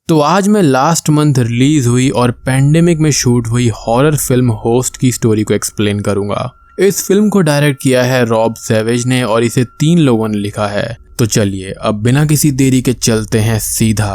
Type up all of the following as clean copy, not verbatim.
तो आज मैं लास्ट मंथ रिलीज हुई और पैंडेमिक में शूट हुई हॉरर फिल्म होस्ट की स्टोरी को एक्सप्लेन करूंगा। इस फिल्म को डायरेक्ट किया है रॉब सैवेज ने और इसे 3 लोगों ने लिखा है। तो चलिए अब बिना किसी देरी के चलते हैं सीधा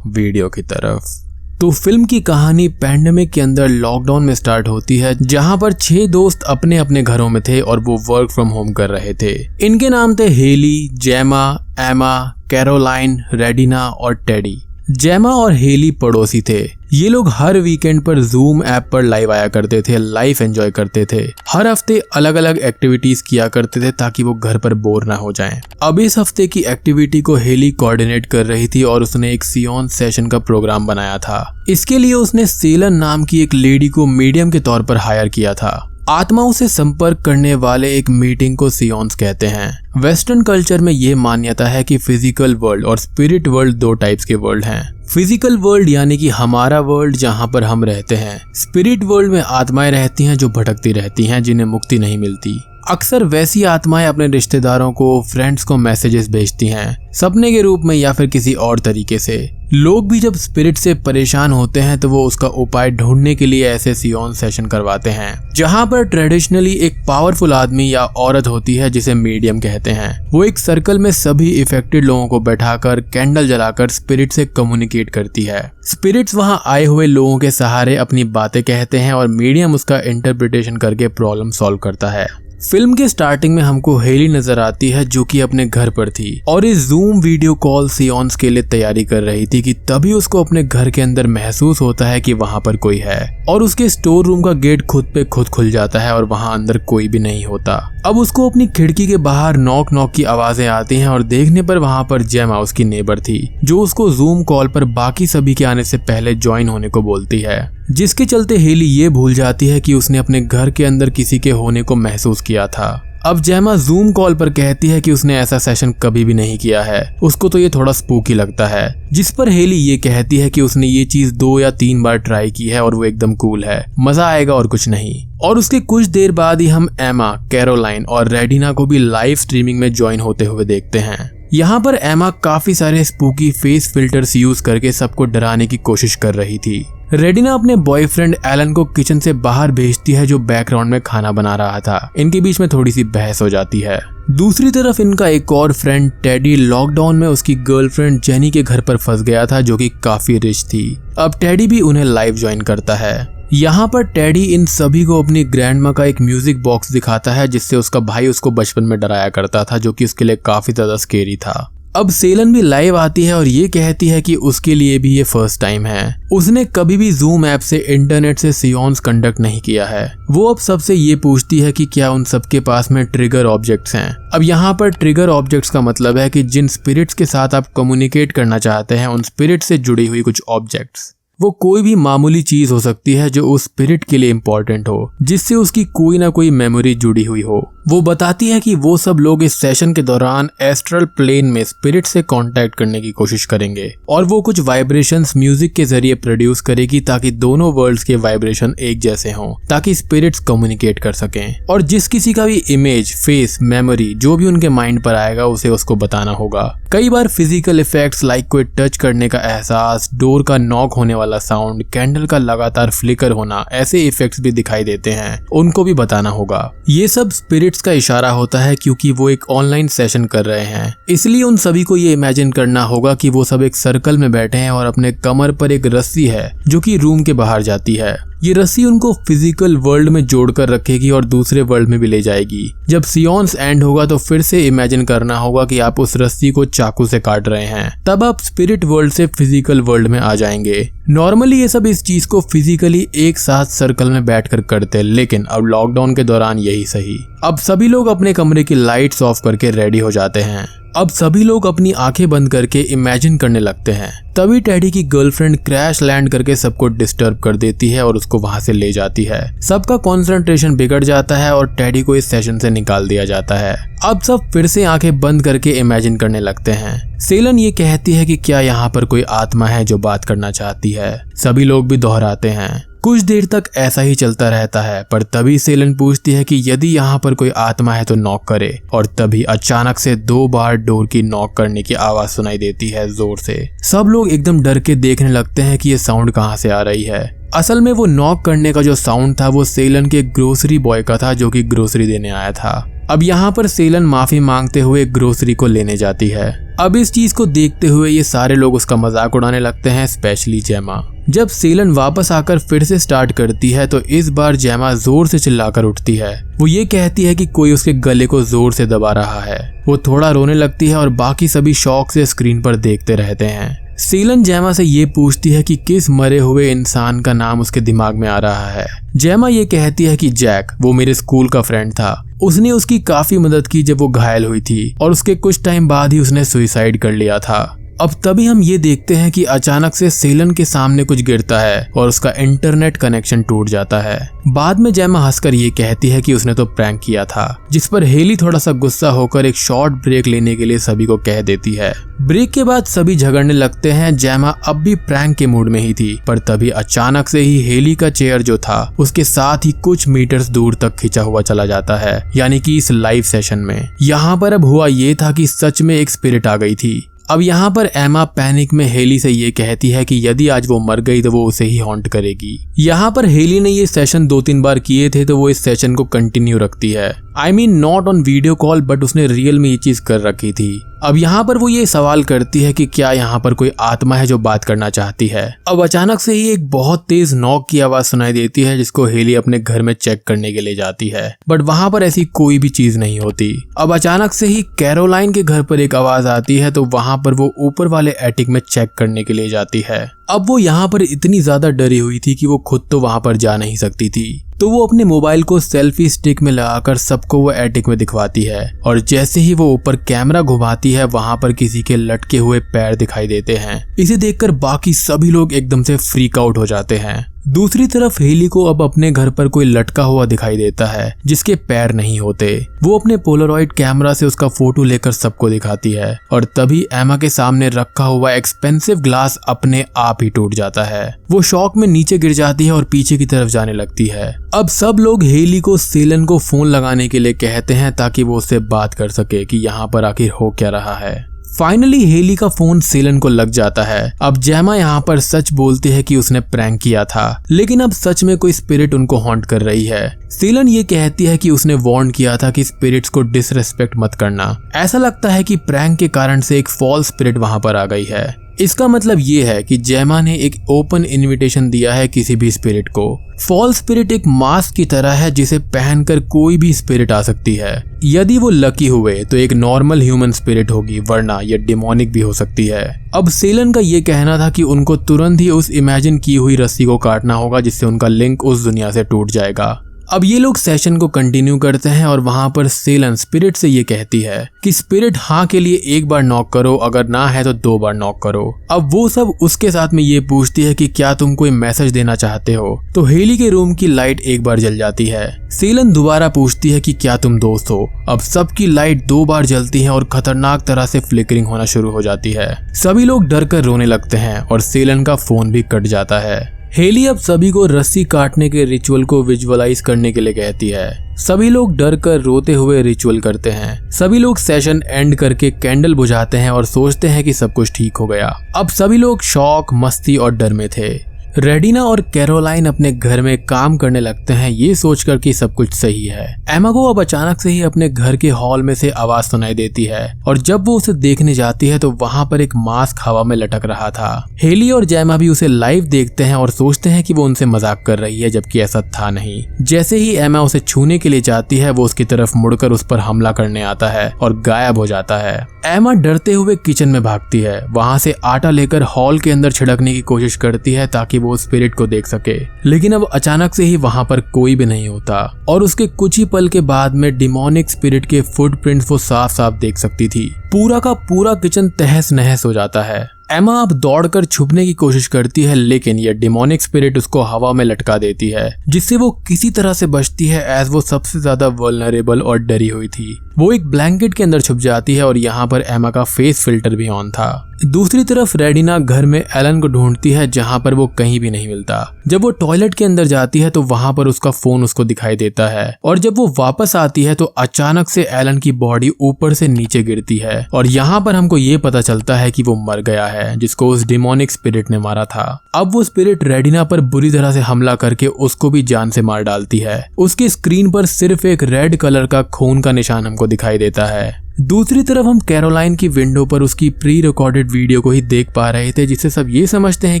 वीडियो की तरफ। तो फिल्म की कहानी पैंडेमिक के अंदर लॉकडाउन में स्टार्ट होती है, जहां पर 6 दोस्त अपने अपने घरों में थे और वो वर्क फ्रॉम होम कर रहे थे। इनके नाम थे हेली, जेमा, एमा, कैरोलाइन, रेडिना और टेडी। जेमा और हेली पड़ोसी थे। ये लोग हर वीकेंड पर जूम ऐप पर लाइव आया करते थे, लाइफ एंजॉय करते थे। हर हफ्ते अलग अलग एक्टिविटीज किया करते थे ताकि वो घर पर बोर ना हो जाएं। अब इस हफ्ते की एक्टिविटी को हेली कोऑर्डिनेट कर रही थी और उसने एक सियोन सेशन का प्रोग्राम बनाया था। इसके लिए उसने सेलन नाम की एक लेडी को मीडियम के तौर पर हायर किया था। आत्माओं से संपर्क करने वाले एक मीटिंग को सियोन्स कहते हैं। वेस्टर्न कल्चर में ये मान्यता है कि फिजिकल वर्ल्ड और स्पिरिट वर्ल्ड 2 टाइप्स के वर्ल्ड हैं। फिजिकल वर्ल्ड यानी कि हमारा वर्ल्ड जहाँ पर हम रहते हैं। स्पिरिट वर्ल्ड में आत्माएं रहती हैं जो भटकती रहती हैं, जिन्हें मुक्ति नहीं मिलती। अक्सर वैसी आत्माएं अपने रिश्तेदारों को, फ्रेंड्स को मैसेजेस भेजती हैं, सपने के रूप में या फिर किसी और तरीके से। लोग भी जब स्पिरिट से परेशान होते हैं तो वो उसका उपाय ढूंढने के लिए ऐसे सियोन सेशन करवाते हैं, जहां पर ट्रेडिशनली एक पावरफुल आदमी या औरत होती है जिसे मीडियम कहते हैं। वो एक सर्कल में सभी इफेक्टेड लोगों को बैठाकर कैंडल जलाकर स्पिरिट से कम्युनिकेट करती है। स्पिरिट्स वहां आए हुए लोगों के सहारे अपनी बातें कहते हैं और मीडियम उसका इंटरप्रिटेशन करके प्रॉब्लम सॉल्व करता है। फिल्म के स्टार्टिंग में हमको हेली नजर आती है जो कि अपने घर पर थी और इस जूम वीडियो कॉल सियोन्स के लिए तैयारी कर रही थी कि तभी उसको अपने घर के अंदर महसूस होता है कि वहां पर कोई है और उसके स्टोर रूम का गेट खुद पे खुद खुल जाता है और वहां अंदर कोई भी नहीं होता। अब उसको अपनी खिड़की के बाहर नॉक नॉक की आवाजें आती हैं और देखने पर वहां पर जेमा उसकी नेबर थी, जो उसको जूम कॉल पर बाकी सभी के आने से पहले ज्वाइन होने को बोलती है, जिसके चलते हेली ये भूल जाती है कि उसने अपने घर के अंदर किसी के होने को महसूस किया था। अब जेमा जूम कॉल पर कहती है कि उसने ऐसा सेशन कभी भी नहीं किया है, उसको तो ये थोड़ा स्पूकी लगता है। जिस पर हेली ये कहती है कि उसने ये चीज 2 या 3 बार ट्राई की है और वो एकदम कूल है, मजा आएगा और कुछ नहीं। और उसके कुछ देर बाद ही हम एमा, कैरोलाइन और रेडिना को भी लाइव स्ट्रीमिंग में ज्वाइन होते हुए देखते हैं। यहाँ पर एमा काफी सारे स्पूकी फेस फिल्टर्स यूज करके सबको डराने की कोशिश कर रही थी। रेडिना अपने बॉयफ्रेंड एलन को किचन से बाहर भेजती है, जो बैकग्राउंड में खाना बना रहा था। इनके बीच में थोड़ी सी बहस हो जाती है। दूसरी तरफ इनका एक और फ्रेंड टेडी लॉकडाउन में उसकी गर्लफ्रेंड जेनी के घर पर फंस गया था, जो कि काफी रिच थी। अब टेडी भी उन्हें लाइव ज्वाइन करता है। यहाँ पर टेडी इन सभी को अपनी ग्रैंडमा का एक म्यूजिक बॉक्स दिखाता है, जिससे उसका भाई उसको बचपन में डराया करता था, जो कि उसके लिए काफी ज्यादा स्केरी था। अब सेलन भी लाइव आती है और ये कहती है कि उसके लिए भी ये फर्स्ट टाइम है। उसने कभी भी जूम ऐप से इंटरनेट से सियोन्स कंडक्ट नहीं किया है। वो अब सबसे ये पूछती है कि क्या उन सबके पास में ट्रिगर ऑब्जेक्ट्स हैं। अब यहाँ पर ट्रिगर ऑब्जेक्ट्स का मतलब है कि जिन स्पिरिट्स के साथ आप कम्युनिकेट करना चाहते हैं, उन स्पिरिट से जुड़ी हुई कुछ ऑब्जेक्ट्स। वो कोई भी मामूली चीज हो सकती है जो उस स्पिरिट के लिए इम्पोर्टेंट हो, जिससे उसकी कोई ना कोई मेमोरी जुड़ी हुई हो। वो बताती है कि वो सब लोग इस सेशन के दौरान एस्ट्रल प्लेन में स्पिरिट से कांटेक्ट करने की कोशिश करेंगे और वो कुछ वाइब्रेशंस म्यूजिक के जरिए प्रोड्यूस करेगी ताकि दोनों वर्ल्ड्स के वाइब्रेशन एक जैसे हों, ताकि स्पिरिट्स कम्युनिकेट कर सकें। और जिस किसी का भी इमेज, फेस, मेमोरी जो भी उनके माइंड पर आएगा उसे उसको बताना होगा। कई बार फिजिकल इफेक्ट्स लाइक कोई टच करने का एहसास, डोर का नॉक होने वाला साउंड, कैंडल का लगातार फ्लिकर होना, ऐसे इफेक्ट्स भी दिखाई देते हैं, उनको भी बताना होगा। ये सब स्पिरिट्स का इशारा होता है क्योंकि वो एक ऑनलाइन सेशन कर रहे हैं, इसलिए उन सभी को ये इमेजिन करना होगा कि वो सब एक सर्कल में बैठे हैं और अपने कमर पर एक रस्सी है जो कि रूम के बाहर जाती है। ये रस्सी उनको फिजिकल वर्ल्ड में जोड़कर रखेगी और दूसरे वर्ल्ड में भी ले जाएगी। जब सियोन्स एंड होगा तो फिर से इमेजिन करना होगा कि आप उस रस्सी को चाकू से काट रहे हैं, तब आप स्पिरिट वर्ल्ड से फिजिकल वर्ल्ड में आ जाएंगे। नॉर्मली ये सब इस चीज को फिजिकली एक साथ सर्कल में बैठकर करते, लेकिन अब लॉकडाउन के दौरान यही सही। अब सभी लोग अपने कमरे की लाइट्स ऑफ करके रेडी हो जाते हैं। अब सभी लोग अपनी आंखें बंद करके इमेजिन करने लगते हैं। तभी टेडी की गर्लफ्रेंड क्रैश लैंड करके सबको डिस्टर्ब कर देती है और उसको वहां से ले जाती है। सबका कंसंट्रेशन बिगड़ जाता है और टेडी को इस सेशन से निकाल दिया जाता है। अब सब फिर से आंखें बंद करके इमेजिन करने लगते हैं। सेलन ये कहती है कि क्या यहाँ पर कोई आत्मा है जो बात करना चाहती है। सभी लोग भी दोहराते हैं। कुछ देर तक ऐसा ही चलता रहता है, पर तभी सेलन पूछती है कि यदि यहाँ पर कोई आत्मा है तो नॉक करे, और तभी अचानक से 2 बार डोर की नॉक करने की आवाज सुनाई देती है जोर से। सब लोग एकदम डर के देखने लगते हैं कि ये साउंड कहाँ से आ रही है। असल में वो नॉक करने का जो साउंड था वो सेलन के ग्रोसरी बॉय का था, जो कि ग्रोसरी देने आया था। अब यहाँ पर सेलन माफी मांगते हुए ग्रोसरी को लेने जाती है। अब इस चीज को देखते हुए ये सारे लोग उसका मजाक उड़ाने लगते हैं, स्पेशली जेमा। जब सेलन वापस आकर फिर से स्टार्ट करती है तो इस बार जेमा जोर से चिल्लाकर उठती है। वो ये कहती है कि कोई उसके गले को जोर से दबा रहा है। वो थोड़ा रोने लगती है और बाकी सभी शौक से स्क्रीन पर देखते रहते हैं। सेलन जेमा से ये पूछती है कि किस मरे हुए इंसान का नाम उसके दिमाग में आ रहा है। जेमा ये कहती है कि जैक, वो मेरे स्कूल का फ्रेंड था। उसने उसकी काफी मदद की जब वो घायल हुई थी, और उसके कुछ टाइम बाद ही उसने सुसाइड कर लिया था। अब तभी हम ये देखते हैं कि अचानक से सेलन के सामने कुछ गिरता है और उसका इंटरनेट कनेक्शन टूट जाता है। बाद में जेमा हंसकर ये कहती है कि उसने तो प्रैंक किया था, जिस पर हेली थोड़ा सा गुस्सा होकर एक शॉर्ट ब्रेक लेने के लिए सभी को कह देती है। ब्रेक के बाद सभी झगड़ने लगते हैं। जेमा अब भी प्रैंक के मूड में ही थी, पर तभी अचानक से ही हेली का चेयर जो था उसके साथ ही कुछ मीटर्स दूर तक खिंचा हुआ चला जाता है, यानी कि इस लाइव सेशन में। यहाँ पर अब हुआ ये था कि सच में एक स्पिरिट आ गई थी। अब यहाँ पर एमा पैनिक में हेली से ये कहती है कि यदि आज वो मर गई तो वो उसे ही हॉन्ट करेगी। यहाँ पर हेली ने ये सेशन 2-3 बार किए थे, तो वो इस सेशन को कंटिन्यू रखती है। I mean not on video call, but उसने रियल में ये चीज कर रखी थी। अब यहाँ पर वो ये सवाल करती है कि क्या यहाँ पर कोई आत्मा है जो बात करना चाहती है। अब अचानक से ही एक बहुत तेज नॉक की आवाज सुनाई देती है, जिसको हेली अपने घर में चेक करने के लिए जाती है, बट वहां पर ऐसी कोई भी चीज नहीं होती। अब अचानक से ही कैरोलाइन के घर पर एक आवाज आती है, तो वहां पर वो ऊपर वाले एटिक में चेक करने के लिए जाती है। अब वो यहाँ पर इतनी ज्यादा डरी हुई थी कि वो खुद तो वहां पर जा नहीं सकती थी, तो वो अपने मोबाइल को सेल्फी स्टिक में लगाकर सबको वो एटिक में दिखवाती है, और जैसे ही वो ऊपर कैमरा घुमाती है वहां पर किसी के लटके हुए पैर दिखाई देते हैं। इसे देखकर बाकी सभी लोग एकदम से फ्रीक आउट हो जाते हैं। दूसरी तरफ हेली को अब अपने घर पर कोई लटका हुआ दिखाई देता है जिसके पैर नहीं होते। वो अपने पोलरॉइड कैमरा से उसका फोटो लेकर सबको दिखाती है, और तभी एमा के सामने रखा हुआ एक्सपेंसिव ग्लास अपने आप ही टूट जाता है। वो शॉक में नीचे गिर जाती है और पीछे की तरफ जाने लगती है। अब सब लोग हेली को सेलन को फोन लगाने के लिए कहते हैं ताकि वो उससे बात कर सके कि यहाँ पर आखिर हो क्या रहा है। फाइनली हेली का फोन सेलन को लग जाता है। अब जेमा यहाँ पर सच बोलती है कि उसने प्रैंक किया था, लेकिन अब सच में कोई स्पिरिट उनको हॉन्ट कर रही है। सेलन ये कहती है कि उसने वार्न किया था कि स्पिरिट्स को डिसरेस्पेक्ट मत करना। ऐसा लगता है कि प्रैंक के कारण से एक फॉल्स स्पिरिट वहां पर आ गई है। इसका मतलब ये है कि जेमा ने एक ओपन इनविटेशन दिया है किसी भी स्पिरिट को। फॉल्स स्पिरिट एक मास्क की तरह है जिसे पहनकर कोई भी स्पिरिट आ सकती है। यदि वो लकी हुए तो एक नॉर्मल ह्यूमन स्पिरिट होगी, वरना ये डिमोनिक भी हो सकती है। अब सेलन का ये कहना था कि उनको तुरंत ही उस इमेजिन की हुई रस्सी को काटना होगा, जिससे उनका लिंक उस दुनिया से टूट जाएगा। अब ये लोग सेशन को कंटिन्यू करते हैं और वहां पर सेलन स्पिरिट से ये कहती है कि स्पिरिट हाँ के लिए 1 बार नॉक करो, अगर ना है तो 2 बार नॉक करो। अब वो सब उसके साथ में ये पूछती है कि क्या तुम कोई मैसेज देना चाहते हो, तो हेली के रूम की लाइट 1 बार जल जाती है। सेलन दोबारा पूछती है कि क्या तुम दोस्त हो। अब सबकी लाइट 2 बार जलती है और खतरनाक तरह से फ्लिकरिंग होना शुरू हो जाती है। सभी लोग डर कर रोने लगते हैं और सेलन का फोन भी कट जाता है। हेली अब सभी को रस्सी काटने के रिचुअल को विजुअलाइज करने के लिए कहती है। सभी लोग डर कर रोते हुए रिचुअल करते हैं। सभी लोग सेशन एंड करके कैंडल बुझाते हैं और सोचते हैं कि सब कुछ ठीक हो गया। अब सभी लोग शौक, मस्ती और डर में थे। रेडिना और कैरोलाइन अपने घर में काम करने लगते हैं, ये सोचकर कि सब कुछ सही है। एमा को अब अचानक से ही अपने घर के हॉल में से आवाज सुनाई देती है, और जब वो उसे देखने जाती है तो वहां पर एक मास्क हवा में लटक रहा था। हेली और जेमा भी उसे लाइव देखते हैं और सोचते हैं कि वो उनसे मजाक कर रही है, जबकि ऐसा था नहीं। जैसे ही एमा उसे छूने के लिए जाती है, वो उसकी तरफ मुड़कर उस पर हमला करने आता है और गायब हो जाता है। एमा डरते हुए किचन में भागती है, वहां से आटा लेकर हॉल के अंदर छिड़कने की कोशिश करती है ताकि वो स्पिरिट को देख सके, लेकिन अब अचानक से ही वहां पर कोई भी नहीं होता, और उसके कुछ ही पल के बाद में डिमोनिक स्पिरिट के फुटप्रिंट्स वो साफ साफ देख सकती थी। पूरा का पूरा किचन तहस नहस हो जाता है। एमा अब दौड़कर छुपने की कोशिश करती है, लेकिन यह डिमोनिक स्पिरिट उसको हवा में लटका देती है, जिससे वो किसी तरह से बचती है, एज वो सबसे ज्यादा वल्नरेबल और डरी हुई थी। वो एक ब्लैंकेट के अंदर छुप जाती है और यहाँ पर एमा का फेस फिल्टर भी ऑन था। दूसरी तरफ रेडिना घर में एलन को ढूंढती है, जहाँ पर वो कहीं भी नहीं मिलता। जब वो टॉयलेट के अंदर जाती है तो वहां पर उसका फोन उसको दिखाई देता है और जब वो वापस आती है तो अचानक से एलन की बॉडी ऊपर से नीचे गिरती है और यहाँ पर हमको ये पता चलता है कि वो मर गया है जिसको उस डिमोनिक स्पिरिट ने मारा था। अब वो स्पिरिट रेडिना पर बुरी तरह से हमला करके उसको भी जान से मार डालती है। उसकी स्क्रीन पर सिर्फ एक रेड कलर का खून का निशान हमको दिखाई देता है। दूसरी तरफ हम कैरोलाइन की विंडो पर उसकी प्री रिकॉर्डेड वीडियो को ही देख पा रहे थे जिससे सब ये समझते हैं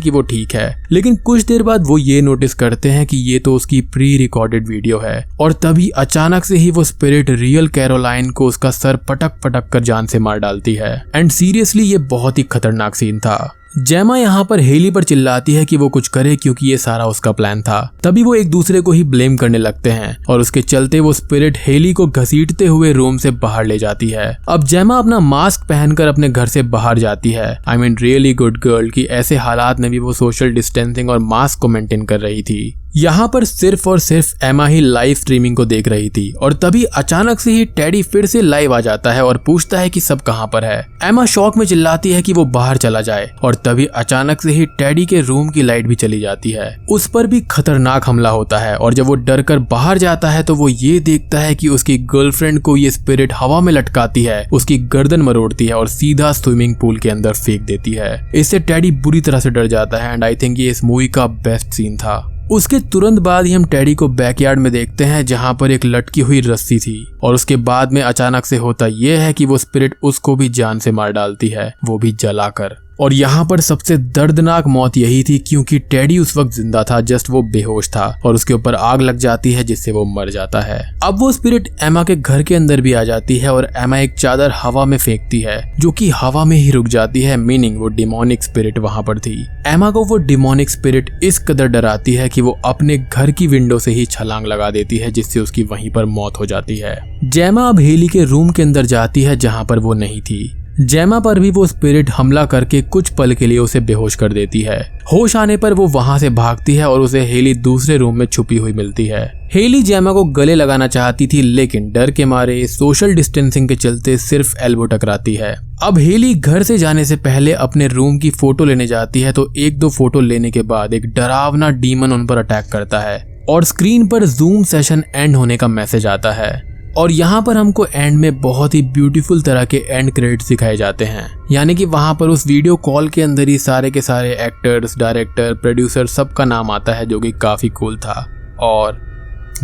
कि वो ठीक है, लेकिन कुछ देर बाद वो ये नोटिस करते हैं कि ये तो उसकी प्री रिकॉर्डेड वीडियो है और तभी अचानक से ही वो स्पिरिट रियल कैरोलाइन को उसका सर पटक पटक कर जान से मार डालती है। एंड सीरियसली ये बहुत ही खतरनाक सीन था। जेमा यहाँ पर हेली पर चिल्लाती है कि वो कुछ करे क्योंकि ये सारा उसका प्लान था। तभी वो एक दूसरे को ही ब्लेम करने लगते हैं और उसके चलते वो स्पिरिट हेली को घसीटते हुए रूम से बाहर ले जाती है। अब जेमा अपना मास्क पहनकर अपने घर से बाहर जाती है। I mean really good girl कि ऐसे हालात में भी वो सोशल डिस्टेंसिंग और मास्क को मेंटेन कर रही थी। यहाँ पर सिर्फ और सिर्फ एमा ही लाइव स्ट्रीमिंग को देख रही थी और तभी अचानक से ही टेडी फिर से लाइव आ जाता है और पूछता है कि सब कहाँ पर है। एमा शॉक में चिल्लाती है कि वो बाहर चला जाए और तभी अचानक से ही टेडी के रूम की लाइट भी चली जाती है। उस पर भी खतरनाक हमला होता है और जब वो डर कर बाहर जाता है तो वो ये देखता है कि उसकी गर्लफ्रेंड को ये स्पिरिट हवा में लटकाती है, उसकी गर्दन मरोड़ती है और सीधा स्विमिंग पूल के अंदर फेंक देती है। इससे टेडी बुरी तरह से डर जाता है एंड आई थिंक ये इस मूवी का बेस्ट सीन था। उसके तुरंत बाद ही हम टेडी को बैकयार्ड में देखते हैं जहां पर एक लटकी हुई रस्सी थी और उसके बाद में अचानक से होता यह है कि वो स्पिरिट उसको भी जान से मार डालती है, वो भी जलाकर। और यहाँ पर सबसे दर्दनाक मौत यही थी क्योंकि टेडी उस वक्त जिंदा था, जस्ट वो बेहोश था और उसके ऊपर आग लग जाती है जिससे वो मर जाता है। अब वो स्पिरिट एमा के घर के अंदर भी आ जाती है और एमा एक चादर हवा में फेंकती है जो कि हवा में ही रुक जाती है, मीनिंग वो डिमोनिक स्पिरिट वहां पर थी। एमा को वो डिमोनिक स्पिरिट इस कदर डराती है कि वो अपने घर की विंडो से ही छलांग लगा देती है जिससे उसकी वहीं पर मौत हो जाती है। जेमा अब हेली के रूम के अंदर जाती है जहां पर वो नहीं थी। जेमा पर भी वो स्पिरिट हमला करके कुछ पल के लिए उसे बेहोश कर देती है। होश आने पर वो वहां से भागती है और उसे हेली दूसरे रूम में छुपी हुई मिलती है। हेली जेमा को गले लगाना चाहती थी लेकिन डर के मारे सोशल डिस्टेंसिंग के चलते सिर्फ एल्बो टकराती है। अब हेली घर से जाने से पहले अपने रूम की फोटो लेने जाती है तो एक दो फोटो लेने के बाद एक डरावना डीमन उन पर अटैक करता है और स्क्रीन पर जूम सेशन एंड होने का मैसेज आता है। और यहाँ पर हमको एंड में बहुत ही ब्यूटीफुल तरह के एंड क्रेडिट्स दिखाए जाते हैं, यानी कि वहां पर उस वीडियो कॉल के अंदर ही सारे के सारे एक्टर्स, डायरेक्टर, प्रोड्यूसर सबका नाम आता है जो कि काफी कूल था और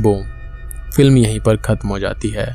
बूम, फिल्म यहीं पर खत्म हो जाती है।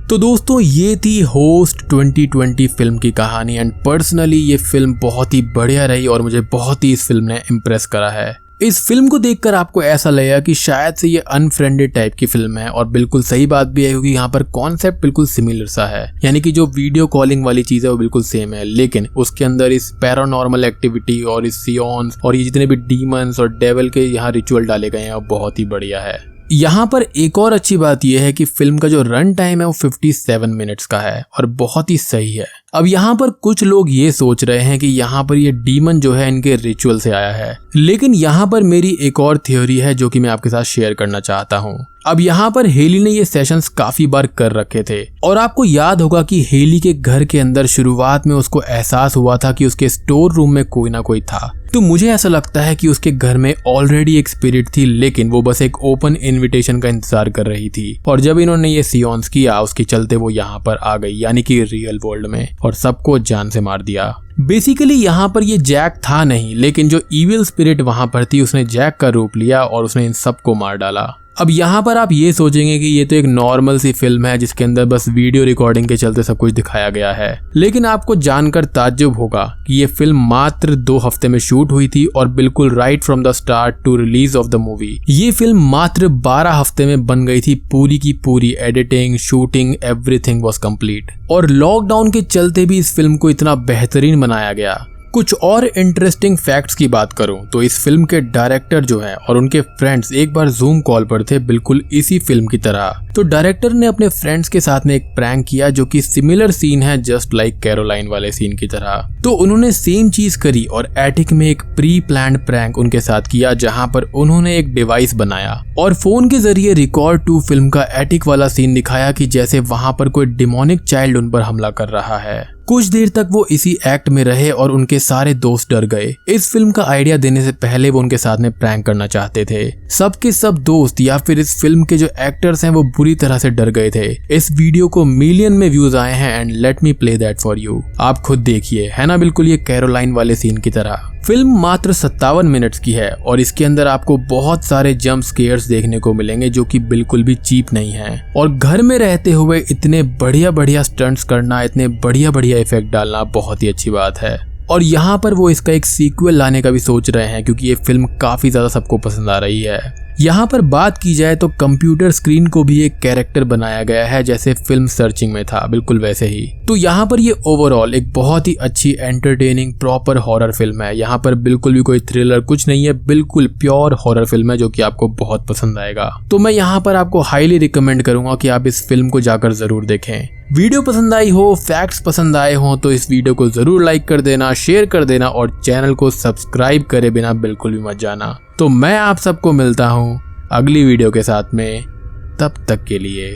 तो दोस्तों ये थी होस्ट 2020 फिल्म की कहानी एंड पर्सनली ये फिल्म बहुत ही बढ़िया रही और मुझे बहुत ही इस फिल्म ने इम्प्रेस करा है। इस फिल्म को देखकर आपको ऐसा लगेगा कि शायद से ये अनफ्रेंडेड टाइप की फिल्म है और बिल्कुल सही बात भी है क्योंकि यहाँ पर कॉन्सेप्ट बिल्कुल सिमिलर सा है, यानी कि जो वीडियो कॉलिंग वाली चीज है वो बिल्कुल सेम है, लेकिन उसके अंदर इस पैरानॉर्मल एक्टिविटी और इस सियोन्स और ये जितने भी डीमंस और डेविल के यहाँ रिचुअल डाले गए हैं वो बहुत ही बढ़िया है। यहाँ पर एक और अच्छी बात यह है कि फिल्म का जो रन टाइम है वो 57 मिनट्स का है और बहुत ही सही है। अब यहाँ पर कुछ लोग ये सोच रहे हैं कि यहाँ पर ये डीमन जो है इनके रिचुअल से आया है, लेकिन यहाँ पर मेरी एक और थ्योरी है जो कि मैं आपके साथ शेयर करना चाहता हूँ। अब यहाँ पर हेली ने ये सेशंस काफी बार कर रखे थे और आपको याद होगा कि हेली के घर के अंदर शुरुआत में उसको एहसास हुआ था कि उसके स्टोर रूम में कोई ना कोई था। तो मुझे ऐसा लगता है कि उसके घर में ऑलरेडी एक स्पिरिट थी, लेकिन वो बस एक ओपन इनविटेशन का इंतजार कर रही थी और जब इन्होंने ये सियोन्स किया उसके चलते वो यहाँ पर आ गई, यानी कि रियल वर्ल्ड में, और सबको जान से मार दिया। बेसिकली यहाँ पर ये जैक था नहीं, लेकिन जो इविल स्पिरिट वहां पर थी उसने जैक का रूप लिया और उसने इन सबको मार डाला। अब यहाँ पर आप ये सोचेंगे कि ये तो एक नॉर्मल सी फिल्म है जिसके अंदर बस वीडियो रिकॉर्डिंग के चलते सब कुछ दिखाया गया है, लेकिन आपको जानकर ताज्जुब होगा कि ये फिल्म मात्र 2 हफ्ते में शूट हुई थी और बिल्कुल right from the start to release of the movie ये फिल्म मात्र 12 हफ्ते में बन गई थी। पूरी की पूरी editing, shooting, everything was complete और लॉकडाउन के चलते भी इस फिल्म को इतना बेहतरीन बनाया गया। कुछ और इंटरेस्टिंग फैक्ट्स की बात करूं तो इस फिल्म के डायरेक्टर जो हैं और उनके फ्रेंड्स एक बार जूम कॉल पर थे बिल्कुल इसी फिल्म की तरह। तो डायरेक्टर ने अपने फ्रेंड्स के साथ में एक प्रैंक किया जो कि सिमिलर सीन है जस्ट लाइक कैरोलाइन वाले सीन की तरह। तो उन्होंने सेम चीज करी और एटिक में एक प्री प्लान्ड प्रैंक उनके साथ किया जहां पर उन्होंने एक डिवाइस बनाया और फोन के जरिए रिकॉर्ड टू फिल्म का एटिक वाला सीन दिखाया कि जैसे वहां पर कोई डिमोनिक चाइल्ड उन पर हमला कर रहा है। कुछ देर तक वो इसी एक्ट में रहे और उनके सारे दोस्त डर गए। इस फिल्म का आइडिया देने से पहले वो उनके साथ में प्रैंक करना चाहते थे। सबके सब दोस्त या फिर इस फिल्म के जो एक्टर्स हैं वो बुरी तरह से डर गए थे। इस वीडियो को मिलियन में व्यूज आए हैं and let me play that for you. आप खुद देखिए, है ना बिल्कुल ये कैरोलाइन वाले सीन की तरह। फिल्म मात्र 57 मिनट्स की है और इसके अंदर आपको बहुत सारे जंप स्केयर्स देखने को मिलेंगे जो कि बिल्कुल भी चीप नहीं है। और घर में रहते हुए इतने बढ़िया बढ़िया स्टंट्स करना, इतने बढ़िया बढ़िया इफेक्ट डालना बहुत ही अच्छी बात है। और यहाँ पर वो इसका एक सीक्वल लाने का भी सोच रहे हैं क्योंकि ये फिल्म काफी ज्यादा सबको पसंद आ रही है। यहाँ पर बात की जाए तो कंप्यूटर स्क्रीन को भी एक कैरेक्टर बनाया गया है जैसे फिल्म सर्चिंग में था, बिल्कुल वैसे ही। तो यहाँ पर ये ओवरऑल एक बहुत ही अच्छी एंटरटेनिंग प्रॉपर हॉरर फिल्म है। यहाँ पर बिल्कुल भी कोई थ्रिलर कुछ नहीं है, बिल्कुल प्योर हॉरर फिल्म है जो कि आपको बहुत पसंद आएगा। तो मैं यहाँ पर आपको हाईली रिकमेंड करूंगा कि आप इस फिल्म को जाकर जरूर देखें। वीडियो पसंद आई हो, फैक्ट्स पसंद आए हो तो इस वीडियो को जरूर लाइक कर देना, शेयर कर देना और चैनल को सब्सक्राइब करे बिना बिल्कुल भी मत जाना। तो मैं आप सबको मिलता हूँ अगली वीडियो के साथ में, तब तक के लिए